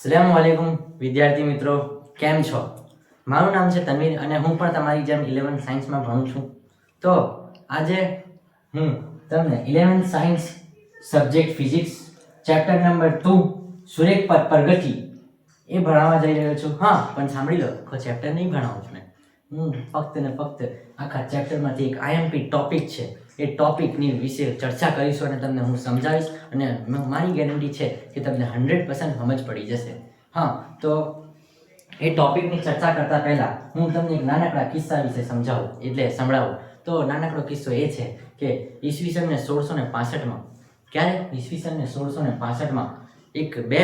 અસલામ વાલેકુમ વિદ્યાર્થી મિત્રો, કેમ છો? મારું નામ છે તનવીર અને હું પણ તમારી જેમ 11th સાયન્સમાં ભણું છું. તો આજે હું તમને 11th science subject physics chapter number 2 સુરેખ પથ પર ગતિ એ ભણાવવા જઈ રહ્યો છું. હા, પણ સાંભળી લો, આખો ચેપ્ટર નહીં ભણાવું છું મેં. હું ફક્ત ને ફક્ત આખા ચેપ્ટરમાંથી એક આઈએમપી ટોપિક છે એ ટોપિકની વિશે ચર્ચા કરીશું અને તમને હું સમજાવીશ અને મારી ગેરંટી છે કે તમને 100% સમજ પડી જશે. હા, તો એ ટોપિકની ચર્ચા કરતા પહેલાં હું તમને એક નાનકડા કિસ્સા વિશે સંભળાવું. તો નાનકડો કિસ્સો એ છે કે ઈસવીસન 1665માં ઈસવીસન 1665માં એક બે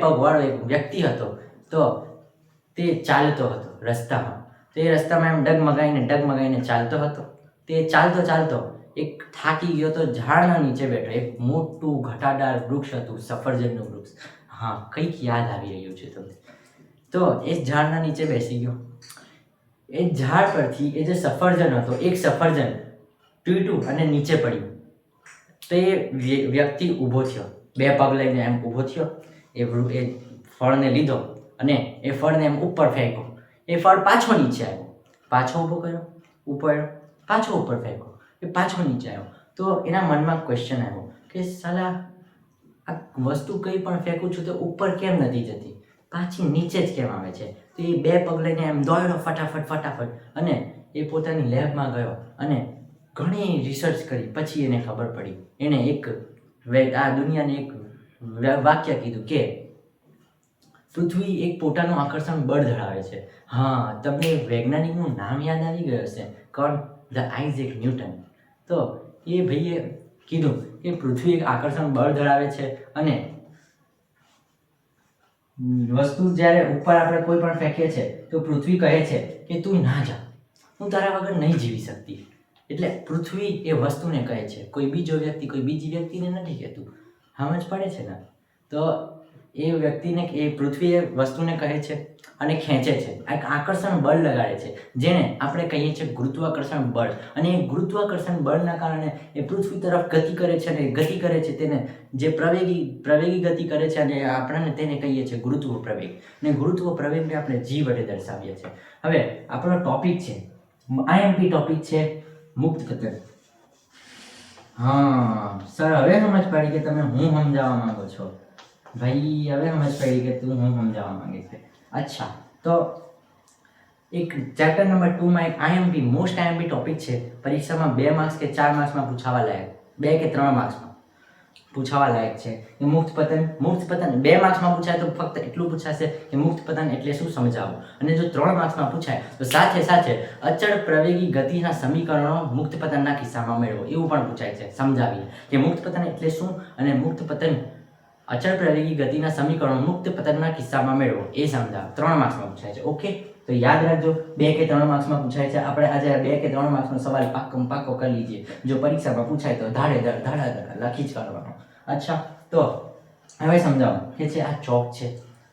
પગવાળો એક વ્યક્તિ હતો. તો તે ચાલતો હતો રસ્તામાં. તો એ રસ્તામાં એમ ડગમગાઈને ચાલતો હતો. તે ચાલતો એક થાકી ગયો તો ઝાડના નીચે બેઠો. એક મોટું ઘટાદાર વૃક્ષ હતું, સફરજનનું વૃક્ષ. હા, કંઈક યાદ આવી રહ્યું છે તમને. તો એ ઝાડના નીચે બેસી ગયો. એ ઝાડ પરથી એ જે સફરજન હતો, એક સફરજન તૂટ્યું અને નીચે પડ્યું. તો એ વ્યક્તિ ઊભો થયો, બે પગ લઈને એમ ઊભો થયો. એ ફળને લીધો અને એ ફળને એમ ઉપર ફેંક્યો. એ ફળ પાછો નીચે આવ્યો. પાછો ઊભો કર્યો, ઉપર પાછો ઉપર ફેંક્યો, એ પાછો નીચે આવ્યો. તો એના મનમાં ક્વેશ્ચન આવ્યો કે સાલા આ વસ્તુ કંઈ પણ ફેંકું છું તો ઉપર કેમ નથી જતી, પાછી નીચે જ કેમ આવે છે? તો એ બે પગ લઈને એમ દોડ્યો ફટાફટ અને એ પોતાની લેબમાં ગયો અને ઘણી રિસર્ચ કરી. પછી એને ખબર પડી. એને આ દુનિયાને એક વાક્ય કીધું કે પૃથ્વી એક પોતાનું આકર્ષણ બળ ધરાવે છે. હા, તમને વૈજ્ઞાનિકનું નામ યાદ આવી ગયું હશે. કોણ? The Isaac newton. તો એ ભાઈએ કીધું કે પૃથ્વી એક આકર્ષણ બળ ધરાવે છે અને વસ્તુ જ્યારે ઉપર આપણે કોઈ પણ ફેંકીએ છીએ તો પૃથ્વી કહે છે કે તું ના જા, હું તારા વગર નહીં જીવી શકતી. એટલે પૃથ્વી એ વસ્તુને કહે છે, કોઈ બીજો વ્યક્તિ કોઈ બીજી વ્યક્તિને નથી કહેતું. સમજ પડે છે ને? તો એ પૃથ્વી એ વસ્તુને કહે છે અને ખેંચે છે, એક આકર્ષણ બળ લગાડે છે, જેને આપણે કહીએ છીએ ગુરુત્વાકર્ષણ બળ. અને એ ગુરુત્વાકર્ષણ બળના કારણે એ પૃથ્વી તરફ ગતિ કરે છે અને ગતિ કરે છે તેને જે પ્રવેગી ગતિ કરે છે અને આપણને તેને કહીએ છીએ ગુરુત્વ પ્રવેગ. અને ગુરુત્વ પ્રવેગને આપણે જી વડે દર્શાવીએ છીએ. હવે આપણો ટોપિક છે, આઈએમપી ટોપિક છે મુક્ત પતન. હા સર, હવે સમજ પડી કે તમે હું સમજાવવા માંગો છો. ભાઈ, હવે સમજ પડી કે તું હું સમજાવવા માંગે છે. અચ્છા, તો એક ચેપ્ટર નંબર 2માં એક આઈએમપી મોસ્ટ આઈએમપી ટોપિક છે. પરીક્ષામાં 2 માર્ક્સ કે 4 માર્ક્સમાં પૂછાવા લાયક, 2 કે 3 માર્ક્સમાં પૂછાવા લાયક છે. એ મુક્ત પતન 2 માર્ક્સમાં પૂછાય તો ફક્ત એટલું પૂછાશે કે મુક્ત પતન એટલે શું સમજાવો. અને જો 3 માર્ક્સમાં પૂછાય તો સાથે સાથે અચળ પ્રવેગી ગતિના સમીકરણો મુક્ત પતનના કિસ્સામાં મેળવો, એવું પણ પૂછાય છે. સમજાવીએ કે મુક્ત પતન એટલે શું અને મુક્ત પતન અચળ પ્રવેગી ગતિના સમીકરણો મુક્ત પતનના કિસ્સામાં મેળવો, એ સમજાવો. 3 માર્ક્સમાં પૂછાય છે. ઓકે, તો યાદ રાખજો, 2 કે 3 માર્ક્સમાં પૂછાય છે. આપણે આજે 2 કે 3 માર્ક્સનો સવાલ પાક્કો કરી લીજીએ. જો પરીક્ષામાં પૂછાય તો ધડાધડ લખી જ કાઢવાનો. અચ્છા, તો હવે સમજાવો કે છે આ ચોક છે.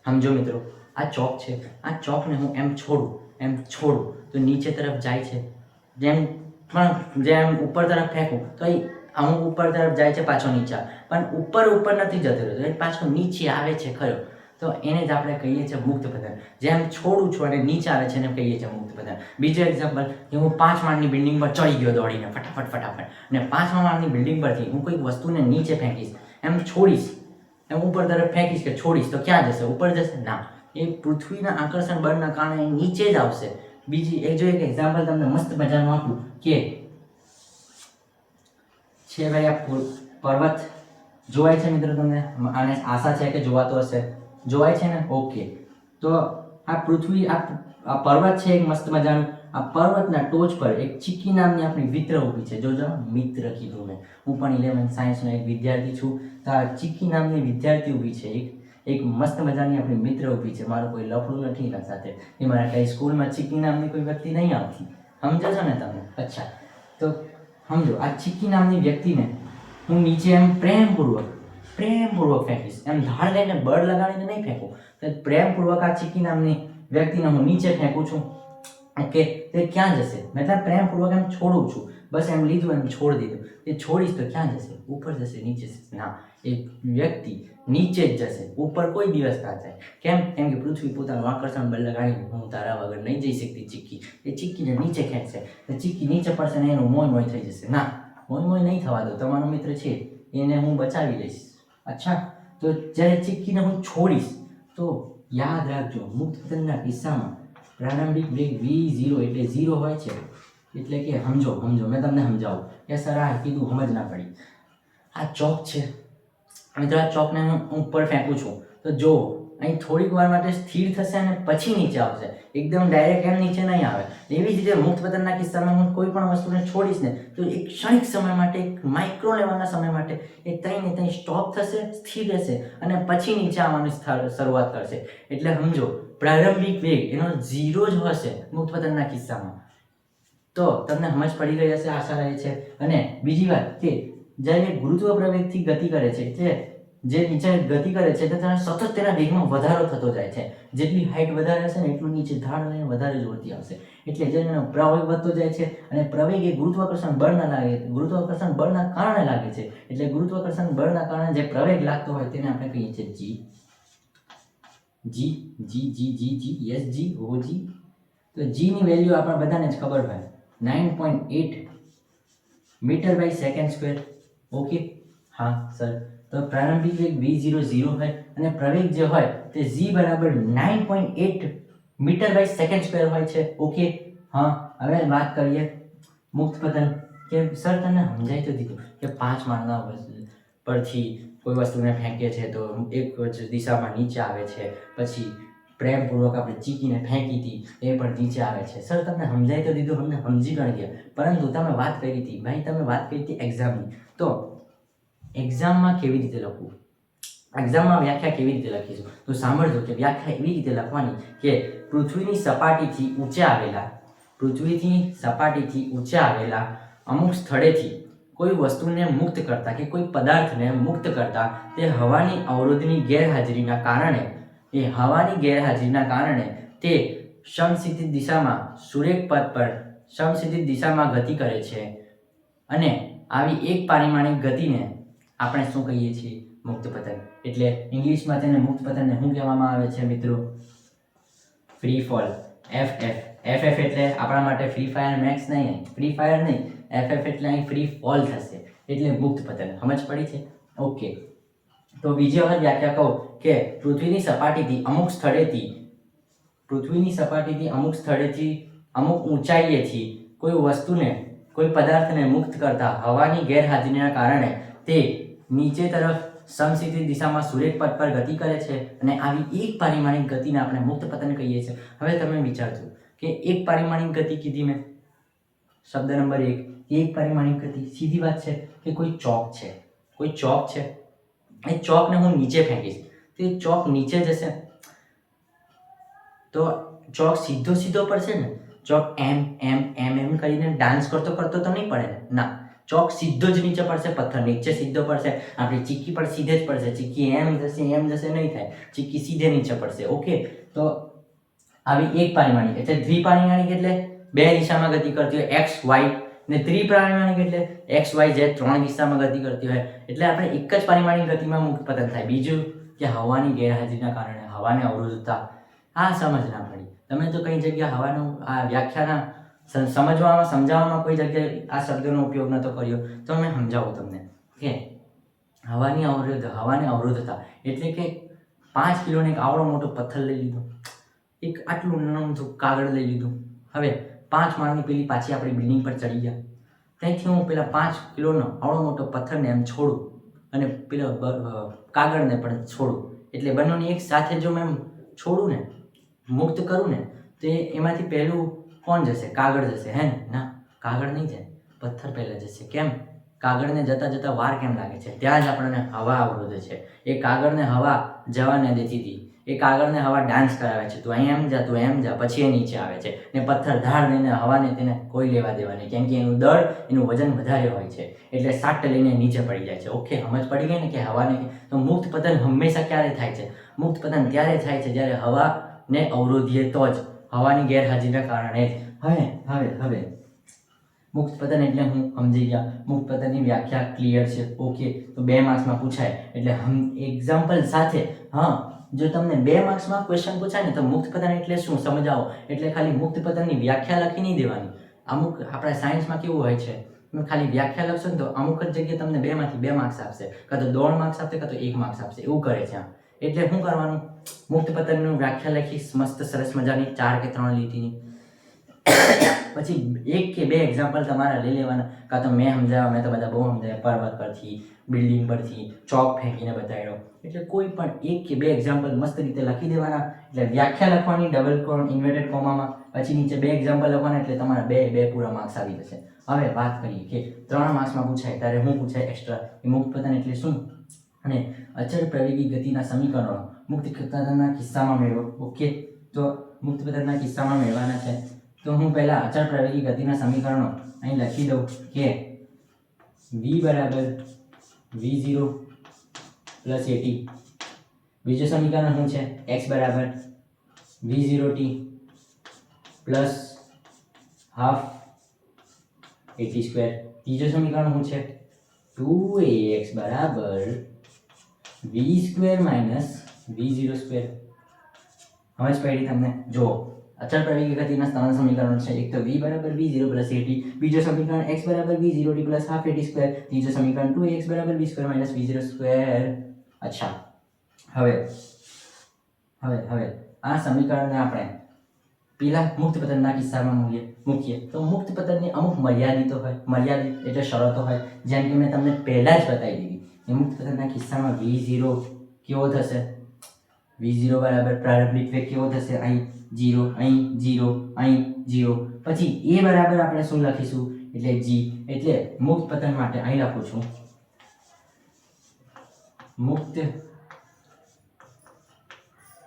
સમજો મિત્રો, આ ચોક છે. આ ચોકને હું એમ છોડું તો નીચે તરફ જાય છે. જેમ ઉપર તરફ ફેંકું તો અમુક ઉપર તરફ જાય છે, પાછો નીચે. પણ ઉપર નથી જતો રહેતો, એ પાછો નીચે આવે છે ખરો. તો એને જ આપણે કહીએ છીએ મુક્ત પતન. જેમ છોડું છું અને નીચે આવે છે એને કહીએ છીએ મુક્ત પતન. બીજો એક્ઝામ્પલ કે હું 5 માળની બિલ્ડિંગ પર ચડી ગયો દોડીને ફટાફટ અને 5મા માળની બિલ્ડિંગ પરથી હું કોઈક વસ્તુને નીચે ફેંકીશ, એમ છોડીશ, એમ ઉપર તરફ ફેંકીશ કે છોડીશ તો ક્યાં જશે? ઉપર જશે? ના, એ પૃથ્વીના આકર્ષણ બળના કારણે નીચે જ આવશે. બીજી એક એક્ઝામ્પલ તમને મસ્ત મજાનું આપું કે છે ભાઈ, આ પર્વત જોવાય છે મિત્રો તમને? આને આશા છે કે જોવાતો હશે. જોવાય છે ને? ઓકે, તો આ પૃથ્વી, આ પર્વત છે એક મસ્ત મજાનું. આ પર્વતના ટોચ પર એક ચીકી નામની આપણી મિત્ર ઊભી છે. જોજો, મિત્ર કીધું મેં. હું પણ 11th સાયન્સનો એક વિદ્યાર્થી છું. તો આ ચીકી નામની વિદ્યાર્થી ઊભી છે. એક મસ્ત મજાની આપણી મિત્ર ઊભી છે. મારું કોઈ લફડું નથી એના સાથે. એ મારા કઈ સ્કૂલમાં ચીકી નામની કોઈ વ્યક્તિ નહીં આવતી. સમજો છો ને તમે? અચ્છા, તો સમજો, આ ચીકી નામની વ્યક્તિને હું નીચે એમ પ્રેમપૂર્વક ફેંકીશ. એમ ધાડ લઈને બળ લગાડીને નહીં ફેંકું. તો પ્રેમપૂર્વક આ ચીકી નામની વ્યક્તિને હું નીચે ફેંકું છું. ઓકે, તે ક્યાં જશે? મતલબ પ્રેમપૂર્વક એમ છોડું છું. બસ એમ લીધું એમ છોડી દીધું. એ છોડીશ તો ક્યાં જશે? ઉપર જશે, નીચે જશે? ના, એ વ્યક્તિ નીચે જ જશે, ઉપર કોઈ દિવસ ના જાય. કેમ? કેમ કે પૃથ્વી પોતાનું આકર્ષણ બળ લગાડીને હું તારા વગર નહીં જઈ શકતી ચીક્કી, એ ચીક્કીને નીચે ખેંચશે. તો ચીક્કી નીચે પડશે ને એનું મોય મોય થઈ જશે. ના, મોય મોય નહીં થવા દો. તમારો મિત્ર છે એને હું બચાવી લઈશ. અચ્છા, તો જ્યારે ચીક્કીને હું છોડીશ તો યાદ રાખજો, મુક્ત પતનના કિસ્સામાં પ્રારંભિક વેગ v0 એટલે 0 હોય છે. એટલે કે સમજો મેં તમને સમજાવું કે સર આ કીધું સમજ ના પડી. આ ચોક છે મિત્રો, આ ચોકને હું ઉપર ફેંકું છું તો જો અહીં થોડીક વાર માટે સ્થિર થશે અને પછી નીચે આવશે. એકદમ ડાયરેક્ટ એમ નીચે નહીં આવે. એવી જ રીતે મુક્ત પતનના કિસ્સામાં હું કોઈ પણ વસ્તુને છોડીશ ને તો એક ક્ષણિક સમય માટે, એક માઇક્રો લેવલના સમય માટે એ ત્યાં સ્ટોપ થશે, સ્થિર રહેશે અને પછી નીચે આવવાની શરૂઆત કરશે. એટલે સમજો પ્રારંભિક વેગ એનો 0 જ હશે મુક્ત પતનના કિસ્સામાં. તો તમને સમજ પડી ગઈ હશે, આશા રહે છે. અને બીજી વાત કે જ્યારે ગુરુત્વ પ્રવેગથી ગતિ કરે છે, એટલે જે નીચે ગતિ કરે છે તો સતત તેના વેગમાં વધારો થતો જાય છે. જેટલી હાઇટ વધારે હશે ને એટલું નીચે ધાડ લઈને વધારે જોરથી આવશે. એટલે જેનો પ્રવેગ વધતો જાય છે અને પ્રવેગ એ ગુરુત્વાકર્ષણ બળના લાગે, ગુરુત્વાકર્ષણ બળના કારણે લાગે છે. એટલે ગુરુત્વાકર્ષણ બળના કારણે જે પ્રવેગ લાગતો હોય તેને આપણે કહીએ છીએ જી. યસ જી, ઓ જી. તો જી ની વેલ્યુ આપણે બધાને જ ખબર હોય, 9.8 metre by second square. Okay, હા સર. તો પ્રારંભિક વેગ v0 0 હોય અને પ્રવેગ જે હોય તે g બરાબર 9.8 મીટર બાય સેકન્ડ સ્ક્વેર હોય છે. ઓકે, હા. હવે વાત કરીએ મુક્ત પતન. કે સર તમને સમજાઈ તો દીધું કે 5 માળના પરથી કોઈ વસ્તુને ફેંકીએ છીએ તો એક દિશામાં નીચે આવે છે, પછી પ્રેમપૂર્વક આપણે ચીકીને ફેંકી હતી એ પણ નીચે આવે છે. સર તમને સમજાઈ તો દીધું, અમને સમજી પણ ગયા, પરંતુ તમે વાત કરી હતી ભાઈ, તમે વાત કરી હતી એક્ઝામની. તો એક્ઝામમાં કેવી રીતે લખવું, એક્ઝામમાં વ્યાખ્યા કેવી રીતે લખીશું? તો સાંભળજો કે વ્યાખ્યા એવી રીતે લખવાની કે પૃથ્વીની સપાટીથી ઊંચે આવેલા અમુક સ્થળેથી કોઈ વસ્તુને મુક્ત કરતા કે કોઈ પદાર્થને મુક્ત કરતા તે હવાની અવરોધની ગેરહાજરીના કારણે તે સમસ્થિતિ દિશામાં સુરેખ પથ પર સમસ્થિતિ દિશામાં ગતિ કરે છે. અને આવી એક પારિમાણિક ગતિને આપણે શું કહીએ છીએ? મુક્ત પતન. એટલે ઇંગ્લિશમાં તેને મુક્ત પતનને શું કહેવામાં આવે છે મિત્રો? Free fall. FF એટલે આપણા માટે ફ્રી ફાયર મેક્સ નહીં, ફ્રી ફાયર નહીં, FF એટલે અહીં ફ્રી ફોલ થશે, એટલે મુક્ત પતન. સમજ પડી છે? ઓકે. તો બીજી વખત વ્યાખ્યા કહું કે પૃથ્વીની સપાટીથી અમુક સ્થળેથી અમુક ઊંચાઈએથી કોઈ વસ્તુને, કોઈ પદાર્થને મુક્ત કરતા હવાની ગેરહાજરીના કારણે તે નીચે તરફ સમસ્થિતિ દિશામાં સુરેખ પથ પર ગતિ કરે છે. અને આવી એક પારિમાણિક ગતિને આપણે મુક્ત પતન કહીએ છીએ. હવે તમે વિચારજો કે એક પારિમાણિક ગતિ કીધી મેં, શબ્દ નંબર 1, એક પારિમાણિક ગતિ. સીધી વાત છે કે કોઈ ચોક છે, એ ચોકને હું નીચે ફેંકીશ તો એ ચોક નીચે જશે, તો ચોક સીધો પડશે ને? ચોક એમ કરીને ડાન્સ કરતો તો નહીં પડે ને? ના, ચોક સીધો જ નીચે પડશે, પથ્થર નીચે સીધો પડશે. આપણી ચીક્કી પણ સીધે જ પડશે. ચીક્કી એમ જશે નહીં થાય, ચીક્કી સીધે નીચે પડશે. ઓકે. તો આવી એક પારિમાણિક એટલે દ્વિપારિમાણિક એટલે 2 દિશામાં ગતિ કરતી હોય, x y, ને ત્રિપારિમાણિક એટલે x y z 3 દિશામાં ગતિ કરતી હોય. એટલે આપણે એક જ પારિમાણિક ગતિમાં મુક્ત પતન થાય. બીજું કે હવાની ગેરહાજરીના કારણે હવાને અવરોધતા. આ સમજ ના પડી. તમે તો કઈ જગ્યા હવાનું આ વ્યાખ્યાના સમજાવવામાં કોઈ જગ્યાએ આ શબ્દનો ઉપયોગ નતો કર્યો, તો મેં સમજાવું તમને કે હવાને અવરોધતા એટલે કે 5 કિલોનો એક આવડો મોટો પથ્થર લઈ લીધો, એક આટલું નાનું કાગળ લઈ લીધું. હવે 5 માળની પેલી પાછી આપણી બિલ્ડિંગ પર ચડી ગયા. ત્યાંથી હું પેલા 5 કિલોનો આવડો મોટો પથ્થરને એમ છોડું અને પેલા કાગળને પણ છોડું. એટલે બંનેને એક સાથે જો મેં છોડું ને, મુક્ત કરું ને, તો એમાંથી પહેલું કોણ જશે? કાગળ જશે, હે ને? ના, કાગળ નહીં જાય, પથ્થર પહેલા જશે. કેમ? કાગળને જતા વાર કેમ લાગે છે? ત્યાં જ આપણને હવા અવરોધે છે. એ કાગળને હવા જવા ન દેતી હતી. એ કાગળને હવા ડાન્સ કરાવે છે, તું અહીં એમ જા, પછી એ નીચે આવે છે. ને પથ્થર ધાર લઈને હવાને તેને કોઈ લેવા દેવા નહીં, કેમ કે એનું દળ, એનું વજન વધારે હોય છે. એટલે સાટ લઈને નીચે પડી જાય છે. ઓકે, સમજ પડી ગઈ ને કે હવાને. તો મુક્ત પતન હંમેશા ક્યારે થાય છે? મુક્ત પતન ત્યારે થાય છે જ્યારે હવાને અવરોધીએ તો જ, હવાની ગેરહાજરીના કારણે જ. હવે મુક્ત પતન એટલે હું સમજી ગયા. મુક્ત પતનની વ્યાખ્યા ક્લિયર છે. ઓકે, તો 2 માર્ક્સમાં પૂછાય એટલે એક્ઝામ્પલ સાથે. હા, જો તમને 2 માર્ક્સમાં ક્વેશ્ચન પૂછાય ને તો મુક્ત પતન એટલે શું સમજાવો, એટલે ખાલી મુક્ત પતનની વ્યાખ્યા લખી નહીં દેવાની. અમુક આપણા સાયન્સમાં કેવું હોય છે, તમે ખાલી વ્યાખ્યા લખશો ને તો અમુક જ જગ્યાએ તમને 2 માંથી 2 માર્ક્સ આપશે, કાં તો 1.5 માર્ક્સ આપશે, કાં તો 1 માર્ક્સ આપશે, એવું કરે છે. એટલે શું કરવાનું, મુક્ત પતનનું વ્યાખ્યા લખીશ મસ્ત સરસ મજાની 4 કે 3 લીટીની. પછી 1 કે 2 એક્ઝામ્પલ તમારે લઈ લેવાના, કાં તો મેં સમજાવ્યા, મેં તો બધા બહુ સમજાવ્યા, પર્વત પરથી, બિલ્ડિંગ પરથી, ચોક ફેંકીને બતાવ્યો. એટલે કોઈ પણ 1 કે 2 એક્ઝામ્પલ મસ્ત રીતે લખી દેવાના. એટલે વ્યાખ્યા લખવાની ડબલ કોલમ ઇન્વર્ટેડ કોમામાં, પછી નીચે 2 એક્ઝામ્પલ લખવાના, એટલે તમારા 2 પૂરા માર્ક્સ આવી જશે. હવે વાત કરીએ કે 3 માર્ક્સમાં પૂછાય ત્યારે શું પૂછાય એક્સ્ટ્રા, કે મુક્ત પતન એટલે શું અને અચળ પ્રવેગી ગતિના સમીકરણો મુક્ત પતનના કિસ્સામાં મેળવો. ઓકે, તો મુક્ત પતનના કિસ્સામાં મેળવવાના છે. તો હું પહેલા અચળ પ્રવેગી ગતિના સમીકરણો અહીં લખી દઉં કે v બરાબર v0 પ્લસ at. બીજું સમીકરણ શું છે, x બરાબર v0t plus half at square. ત્રીજું સમીકરણ શું છે, 2ax બરાબર v square minus v0 square. સમજ પડી તમને? જો અચળ પ્રવેગી ગતિના 3 સમીકરણો છે. એક તો v બરાબર v0 પ્લસ at, બીજો સમીકરણ x બરાબર v0t plus half at square, ત્રીજો સમીકરણ 2ax બરાબર v square minus v0 square. અચ્છા, હવે આ સમીકરણને આપણે પેલા મુક્ત પતનના કિસ્સામાં મૂકીએ તો મુક્ત પતનની અમુક મર્યાદિત એટલે શરતો હોય, જેમ કે મેં તમને પહેલા જ બતાવી દીધી. મુક્ત પતનના કિસ્સામાં v0 કેવો થશે, v0 બરાબર પ્રારંભિક વેગ કેવો થશે, અહીં 0, અહીં 0, અહીં 0. પછી a બરાબર આપણે શું લખીશું, એટલે g. એટલે મુક્ત પતન માટે અહીં લખું છું, મુક્ત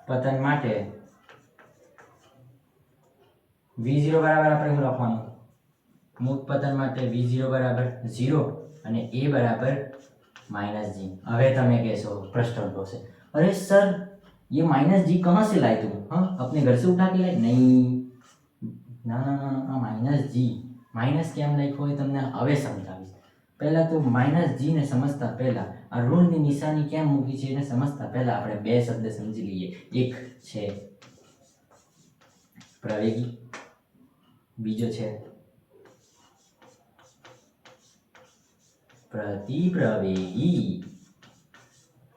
પતન માટે v0 બરાબર આપણે શું લખવાનું, મુક્ત પતન માટે v0 બરાબર 0 અને a બરાબર -g. હવે તમે કહેશો, प्रश्न उठो से, अरे सर ये -g कहाँ से लाए तुम, हाँ अपने घर से उठा के लाए? नहीं, ના ના ના, -g માઇનસ કેમ લખ્યો હોય તમને હવે સમજાવીશ. પહેલા તો -g ને સમજતા પહેલા આ ઋણની નિશાની કેમ મૂકી છે એને સમજતા પહેલા આપણે 2 શબ્દ સમજી લઈએ. એક છે પ્રવેગી, બીજો છે પ્રતિપ્રવેગી.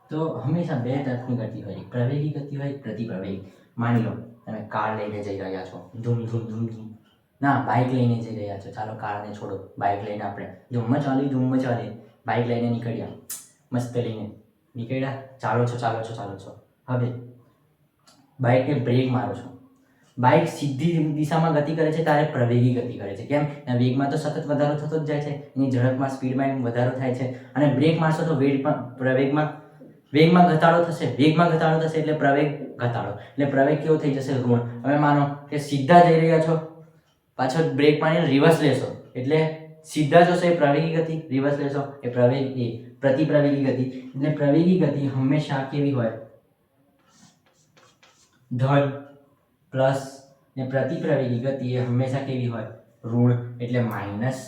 તો હંમેશા 2 ટાઈપની ગતિ હોય, એક પ્રવેગી ગતિ હોય, એક પ્રતિપ્રવેગી. માની લો તમે કાર લઈને જઈ રહ્યા છો, ધૂમ ધૂમ ધૂમ ધૂમ, ના બાઇક લઈને જઈ રહ્યા છો, ચાલો કારને છોડો, બાઇક લઈને આપણે ધૂમમાં ચાલી બાઇક લઈને નીકળ્યા, મસ્ત લઈને નીકળ્યા, ચાલો છો. હવે બાઇકને બ્રેક મારો છો, બાઇક સીધી દિશામાં ગતિ કરે છે ત્યારે પ્રવેગી ગતિ કરે છે. કેમ? વેગમાં તો સતત વધારો થતો જ જાય છે, એની ઝડપમાં સ્પીડમાં વધારો થાય છે, અને બ્રેક મારશો તો વેગમાં ઘટાડો થશે, એટલે પ્રવેગ ઘટાડો, એટલે પ્રવેગ કેવો થઈ જશે, ઋણ. હવે માનો કે સીધા જઈ રહ્યા છો, પાછળ બ્રેક મારીને રિવર્સ લેશો, એટલે સીધા જશો એ પ્રવેગી ગતિ, રિવર્સ લેશો એ પ્રતિપ્રવેગી ગતિ. એટલે પ્રવેગી ગતિ હંમેશા કેવી હોય, ધન પ્લસ, ને પ્રતિપ્રવેગી ગતિ એ હંમેશા કેવી હોય, ઋણ એટલે માઇનસ.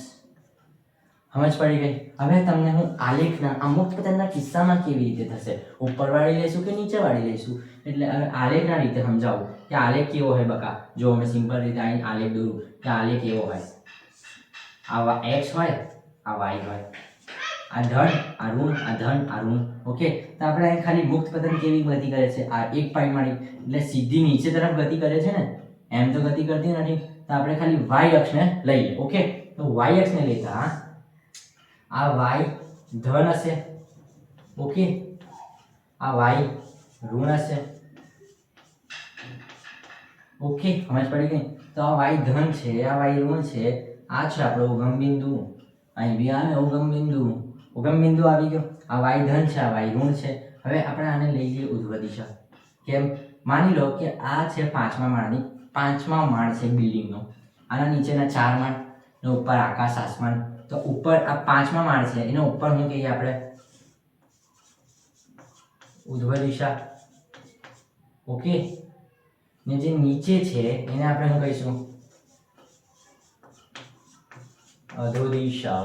સમજ પડી ગઈ? હવે તમને હું આલેખના આ મુક્ત પતનના કિસ્સામાં કેવી રીતે થશે, ઉપરવાળી લઈશું કે નીચેવાળી લઈશું, એટલે હવે આલેખના રીતે સમજાવું કે આલેખ કેવો હોય. બકા જો અમે સિમ્પલ રીતે અહીં આલેખ દોરું કે આલેખ કેવો હોય, આ x હોય, આ y હોય, આ ધન, આ ઋણ, આ ધન, આ ઋણ. ઓકે, તો આપણે અહીં ખાલી મુક્ત પતન કેવી ગતિ કરે છે, આ એક પાઈ મારી એટલે સીધી નીચે તરફ ગતિ કરે છે ને, એમ તો ગતિ કરતી નથી. તો આપણે ખાલી y અક્ષને લઈએ. ઓકે, તો y અક્ષને લેતા આ y ધન હશે, ઓકે, આ y ઋણ હશે. ઓકે, સમજ પડી ગઈ? તો આ y ધન છે, આ y ઋણ છે, આ છે આપણો ઉગમ બિંદુ, અહીં બી આવે ઉગમ બિંદુ આવી ગયો. આ y ધન છે, આ y ઋણ છે. હવે આપણે આને લઈ લઈએ ઉધ્વ દિશા. કેમ? માની લો કે આ છે 5મા માળ છે બિલ્ડિંગનો, આના નીચેના 4 માળ ને ઉપર આકાશ આસમાન. તો ઉપર આ 5મા માળ છે, એના ઉપર શું કહીએ આપણે, ઉધ્વ દિશા. ઓકે, ને જે નીચે છે એને આપણે શું કહીશું, અધો દિશા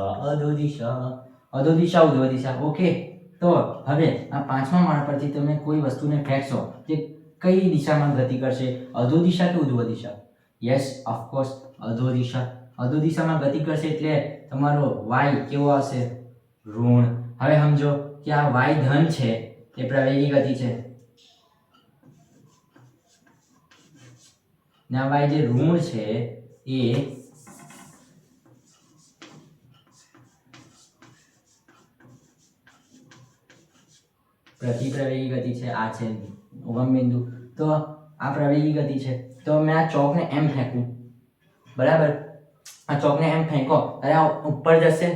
ઉધ્વ દિશા. ઓકે, તો હવે આ પાંચમા માળ પરથી તમે કોઈ વસ્તુને ફેંકશો તે કઈ દિશામાં ગતિ કરશે? અધો દિશા કે ઉધ્વ દિશા? યસ, ઓફકોર્સ અધો દિશા. અધો દિશામાં ગતિ કરશે એટલે તમારો વાય કેવો આવશે? ઋણ. હવે સમજો કે આ વાય ધન છે એ પ્રવેગી ગતિ છે ને આ વાય જે ઋણ છે એ પ્રતિપ્રવેગી ગતિ છે. આ છે ઉગમ બિંદુ, તો આ પ્રવેગી ગતિ છે. તો મેં આ ચોકને એમ ફેંકું, બરાબર? આ ચોકને એમ ફેંકો ત્યારે આ ઉપર જશે,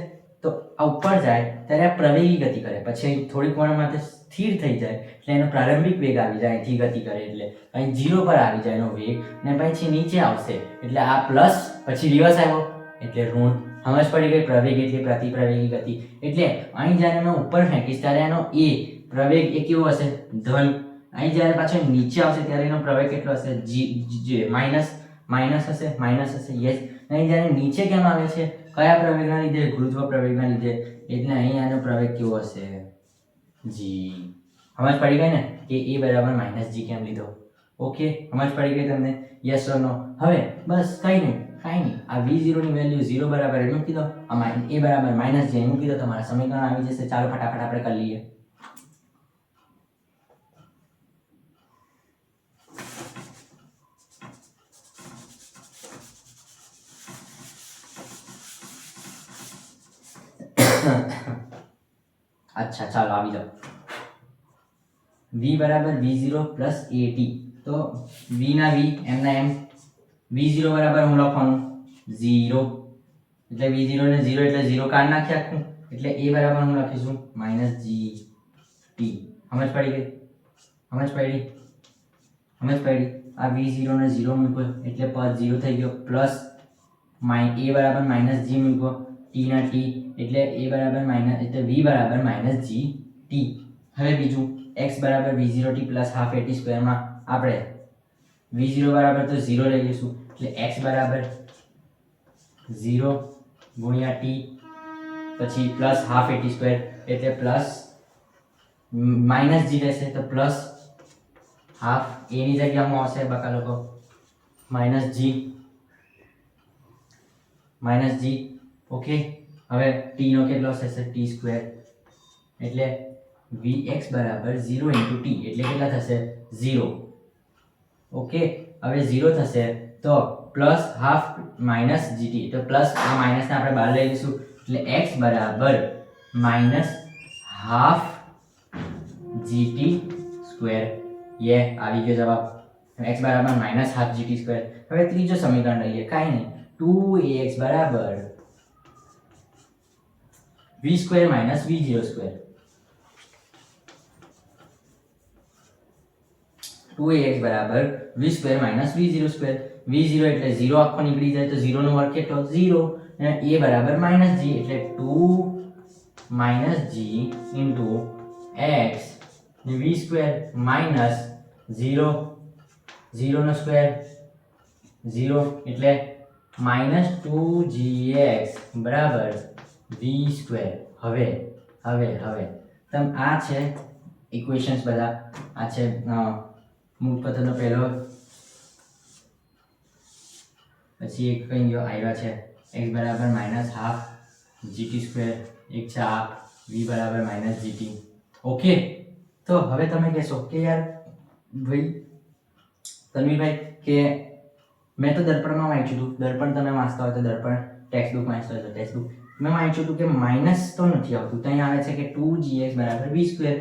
તો આ ઉપર જાય ત્યારે આ પ્રવેગી ગતિ કરે, પછી થોડીક વાર માટે સ્થિર થઈ જાય એટલે એનો પ્રારંભિક વેગ આવી જાય, અહીંથી ગતિ કરે એટલે અહીં 0 પર આવી જાય એનો વેગ, ને પછી નીચે આવશે એટલે આ પ્લસ, પછી રિવર્સ આવ્યો એટલે ઋણ. સમજ પડી ગઈ? પ્રવેગ એટલે પ્રતિપ્રવેગી ગતિ. એટલે અહીં જ્યારે મેં ઉપર ફેંકીશ ત્યારે એનો એ પ્રવેગ એ કેવો હશે? ધન. અહીં જ્યારે પાછો નીચે આવશે ત્યારે એનો પ્રવેગ કેટલો હશે? માઇનસ હશે. યસ. અહીં જ્યારે નીચે કેમ આવે છે? કયા પ્રવેગના લીધે? ગુરુત્વ પ્રવેગના લીધે. એટલે અહીં આનો પ્રવેગ કેવો હશે? જી. સમજ પડી ગઈ ને કે એ બરાબર -g કેમ લીધો? ઓકે, સમજ પડી ગઈ તમને? યસ ઓર નો? હવે બસ કંઈ નહીં. આ v0 ની વેલ્યુ 0 બરાબર એ મૂકી દો, એ બરાબર -g મૂકી દો, તમારા સમીકરણ આવી જશે. ચાલો ફટાફટ આપણે કરી લઈએ. અચ્છા, ચાલો આવી જાઓ. v બરાબર v0 પ્લસ at. તો v ના v, m ના m. v0 બરાબર હું લખવાનું 0, એટલે v0 ને 0 એટલે 0 કાઢી નાખી આખું, એટલે a બરાબર હું લખીશું -gt. સમજ પડી ગઈ? આ v0 ને 0 મૂક્યો એટલે પદ 0 થઈ ગયો, પ્લસ a બરાબર -g મૂક્યો, t ના t એટલે a બરાબર એટલે v બરાબર -gt. હવે બીજું x બરાબર v0t plus half at square માં આપણે v0 બરાબર તો 0 લઈ લઈશું એટલે x બરાબર 0 ગુણ્યા t પછી પ્લસ હાફ at સ્ક્વેર એટલે પ્લસ -g રહેશે તો પ્લસ હાફ a ની જગ્યામાં આવશે બકા લોકો -g. ઓકે, હવે t નો કેટલો થશે? t સ્ક્વેર એટલે vx બરાબર 0 * t એટલે કેટલા થશે? 0. ઓકે, હવે 0 થશે તો પ્લસ હાફ -gt, તો પ્લસ આ માઈનસ ને આપણે બહાર લઈ લઈશું એટલે x બરાબર હાફ gt સ્ક્વેર. આવી ગયો જવાબ. x બરાબર હાફ gt સ્ક્વેર. હવે ત્રીજો સમીકરણ લઈએ, કાંઈ નહીં, 2ax બરાબર v square v0 square. 2ax બરાબર v square v0 square. v0 એટલે 0 આખો નીકળી જાય તો 0 નો વર્ગ કેટલો? 0 અને a બરાબર -g એટલે 2 - g into x v square minus 0 નો સ્ક્વેર 0 એટલે -2gx બરાબર v સ્ક્વેર. હવે તમ આ છે ઇક્વેશન્સ બધા. આ છે મૂળ પદ્ધતિનો પહેલો, પછી એક કઈ ગયો આવ્યા છે x બરાબર હાફ gt સ્ક્વેર, એક છે આ v બરાબર -gt. ઓકે, તો હવે તમે કહેશો કે યાર ભાઈ તન્વીરભાઈ કે મેં તો દર્પણમાં વાંચ્યું હતું, દર્પણ તમે વાંચતા હોય તો દર્પણ, ટેક્સ્ટબુક વાંચતા હોય તો ટેક્સ્ટબુક, મેં વાંચ્યું હતું કે માઇનસ તો નથી આવતું, તો અહીં આવે છે કે 2gx બરાબર v સ્ક્વેર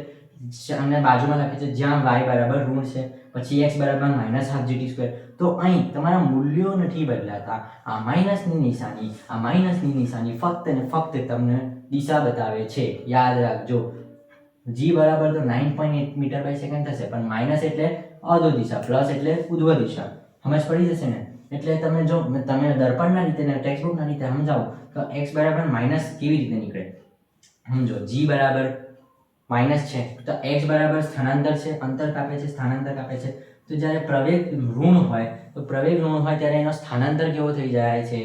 અને બાજુમાં લખે છે જ્યાં y બરાબર ઋણ છે, પછી x બરાબર હાફ gt સ્ક્વેર. તો અહીં તમારા મૂલ્યો નથી બદલાતા. આ માઇનસની નિશાની ફક્ત ને ફક્ત તમને દિશા બતાવે છે. યાદ રાખજો, g બરાબર તો 9.8 મીટર બાય સેકન્ડ થશે, પણ માઇનસ એટલે અધો દિશા, પ્લસ એટલે ઉધ્વ દિશા. સમજ પડી જશે ને? એટલે તમે જો તમે દર્પણના રીતે ને ટેક્સ્ટબુકના રીતે સમજાવો તો x બરાબર માઇનસ કેવી રીતે નીકળે સમજો. g બરાબર માઇનસ છે તો x બરાબર સ્થાનાંતર છે, અંતર કાપે છે, સ્થાનાંતર કાપે છે. તો જ્યારે પ્રવેગ ઋણ હોય ત્યારે એનો સ્થાનાંતર કેવો થઈ જાય છે?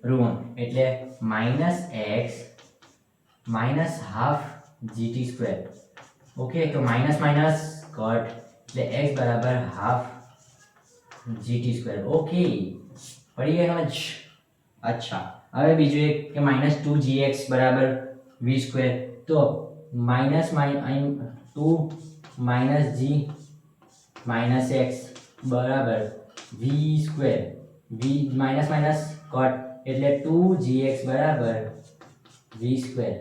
ઋણ એટલે -x minus half gt square. Okay, તો માઇનસ માઇનસ કટ એટલે x બરાબર હાફ gt સ્ક્વેર. ઓકે, પડી ગઈ સમજ? અચ્છા, હવે બીજું એક કે -2gx બરાબર v સ્ક્વેર. તો માઇનસ 2 g માઇનસ x બરાબર v square. v minus minus cut એટલે 2gx બરાબર v સ્ક્વેર.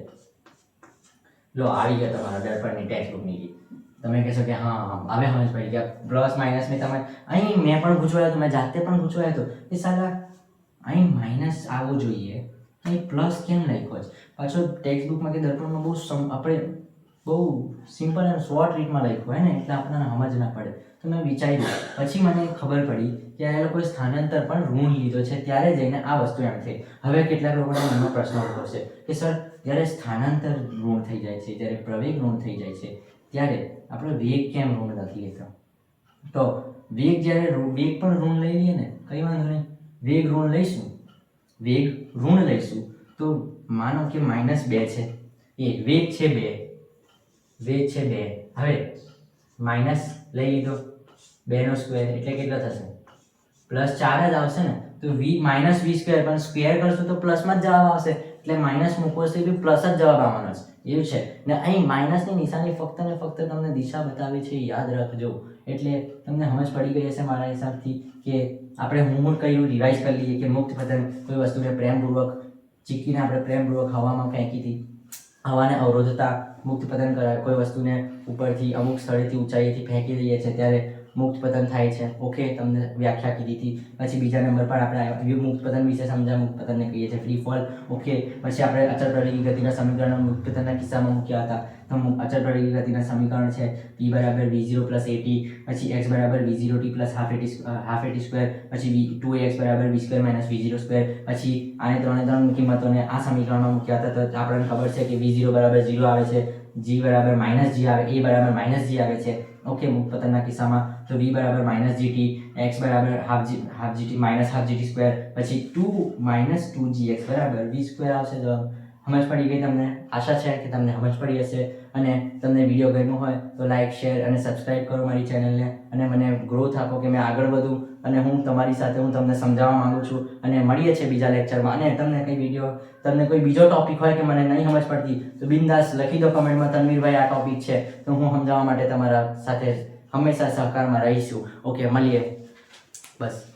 લો, આવી ગયો તમારો દર્પણની ટેક્સ્ટબુકની રીત. તમે કહેશો કે હા હવે સમજ પડી ગયા. પ્લસ માઇનસ મેં તમે અહીં મેં પણ પૂછવાયો હતો, મેં જાતે પણ પૂછવાયો હતો કે સાલા અહીં માઇનસ આવવું જોઈએ, અહીં પ્લસ કેમ લખ્યો છે? પાછો ટેક્સ્ટબુકમાં કે દર્પણમાં બહુ આપણે બહુ સિમ્પલ અને શોર્ટ રીતમાં લખ્યું હોય ને, એટલે આપણને સમજ ના પડે. તો મેં વિચાર્યું, પછી મને ખબર પડી કે આ લોકોએ સ્થાનાંતર પણ ઋણ લીધો છે, ત્યારે જઈને આ વસ્તુ એમ થઈ. હવે કેટલાક લોકોના મનમાં પ્રશ્ન ઉભો છે કે સર, જ્યારે સ્થાનાંતર ઋણ થઈ જાય છે, જ્યારે પ્રવેગ ઋણ થઈ જાય છે, ત્યારે આપણે વેગ કેમ ઋણ નથી લેતા? તો વેગ જ્યારે વેગ પણ ઋણ લઈ લઈએ ને, કઈ વાંધો નહીં, વેગ ઋણ લઈશું. વેગ ઋણ લઈશું તો માનો કે -2 છે, એ વેગ છે 2, વેગ છે 2. હવે માઇનસ લઈ લીધો, 2 નો સ્ક્વેર એટલે કેટલો થશે? +4 જ આવશે ને. તો v -v સ્ક્વેર, પણ સ્ક્વેર કરશું તો પ્લસમાં જ જવાબ આવશે, એટલે માઇનસ મૂકવો છે એટલે પ્લસ જ જવાબ આવવાનો છે. એવું છે ને, અહીં માઇનસની નિશાની ફક્ત ને ફક્ત તમને દિશા બતાવે છે, યાદ રાખજો. એટલે તમને સમજ પડી ગઈ હશે મારા હિસાબથી કે આપણે હોમવર્ક કર્યું, રિવાઇઝ કરી લઈએ કે મુક્ત પતન કોઈ વસ્તુને પ્રેમપૂર્વક ચીકીને આપણે પ્રેમપૂર્વક હવામાં ફેંકી હતી, હવાને અવરોધતા મુક્ત પતન કરાય. કોઈ વસ્તુને ઉપરથી અમુક સ્થળેથી ઊંચાઈથી ફેંકી દઈએ છીએ ત્યારે મુક્ત પતન થાય છે. ઓકે, તમને વ્યાખ્યા કીધી હતી. પછી બીજા નંબર પર આપણે મુક્ત પતન વિશે સમજ્યા, મુક્ત પતનને કહીએ છીએ ફ્રી ફોલ. ઓકે, પછી આપણે અચળ પ્રવેગી ગતિના સમીકરણો મુક્ત પતનના કિસ્સામાં મૂક્યા હતા. તો અચળ પ્રવેગી ગતિના સમીકરણ છે p બરાબર v0 + at, પછી x બરાબર v0t + half at સ્ક્વેર, પછી 2ax બરાબર v સ્ક્વેર - v0 સ્ક્વેર. પછી આને ત્રણે કિંમતોને આ સમીકરણમાં મૂક્યા હતા. તો આપણને ખબર છે કે v0 બરાબર 0 આવે છે, g બરાબર -g આવે, a બરાબર -g આવે છે. ઓકે, મુક્ત પતનના કિસ્સામાં તો v બરાબર -gt, x બરાબર half gt -half gt square, પછી 2 - 2gx બરાબર v સ્ક્વેર આવશે. જવાબ સમજ પડી ગઈ તમને? આશા છે કે તમને સમજ પડી હશે. અને તમને વિડીયો ગમ્યો હોય તો લાઇક, શેર અને સબસ્ક્રાઇબ કરો મારી ચેનલને, અને મને ગ્રોથ આપો કે મેં આગળ વધું અને હું તમારી સાથે હું તમને સમજાવવા માંગુ છું. અને મળીએ છીએ બીજા લેક્ચરમાં. અને તમને તમને કોઈ બીજો ટોપિક હોય કે મને નહીં સમજ પડતી તો બિંદાસ લખી દો કમેન્ટમાં, તનવીરભાઈ આ ટોપિક છે, તો હું સમજાવવા માટે તમારા સાથે હંમેશા સહકારમાં રહીશું. ઓકે, મળીએ. બસ.